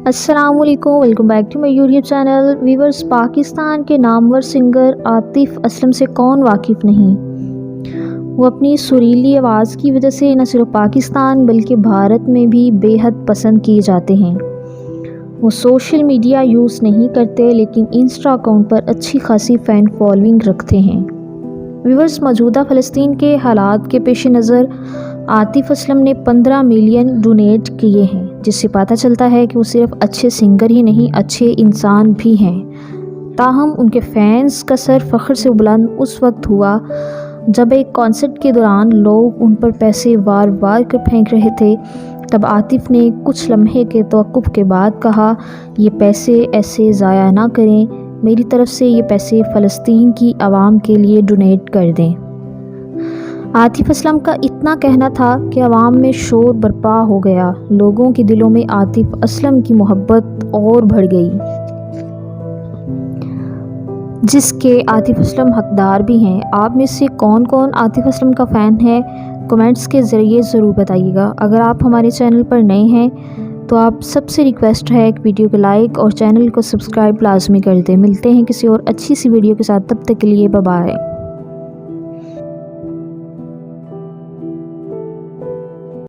السلام علیکم، welcome back to my YouTube channel viewers. Pakistan کے نامور سنگر عاطف اسلم سے کون واقف نہیں؟ وہ اپنی سریلی آواز کی وجہ سے نہ صرف پاکستان بلکہ بھارت میں بھی بے حد پسند کیے جاتے ہیں۔ وہ سوشل میڈیا یوز نہیں کرتے لیکن انسٹا اکاؤنٹ پر اچھی خاصی فین فالوئنگ رکھتے ہیں۔ ویورز، موجودہ فلسطین کے حالات کے پیش نظر عاطف اسلم نے 15 ملین ڈونیٹ کیے ہیں، جس سے پتہ چلتا ہے کہ وہ صرف اچھے سنگر ہی نہیں، اچھے انسان بھی ہیں۔ تاہم ان کے فینس کا سر فخر سے بلند اس وقت ہوا جب ایک کنسرٹ کے دوران لوگ ان پر پیسے وار وار کر پھینک رہے تھے۔ تب عاطف نے کچھ لمحے کے توقف کے بعد کہا، یہ پیسے ایسے ضائع نہ کریں، میری طرف سے یہ پیسے فلسطین کی عوام کے لیے ڈونیٹ کر دیں۔ عاطف اسلم کا اتنا کہنا تھا کہ عوام میں شور برپا ہو گیا، لوگوں کے دلوں میں عاطف اسلم کی محبت اور بڑھ گئی، جس کے عاطف اسلم حقدار بھی ہیں۔ آپ میں سے کون کون عاطف اسلم کا فین ہے؟ کمنٹس کے ذریعے ضرور بتائیے گا۔ اگر آپ ہمارے چینل پر نئے ہیں تو آپ سب سے ریکویسٹ ہے کہ ویڈیو کو لائک اور چینل کو سبسکرائب لازمی کر دیں۔ ملتے ہیں کسی اور اچھی سی ویڈیو کے ساتھ، تب تک کے لیے بائے بائے۔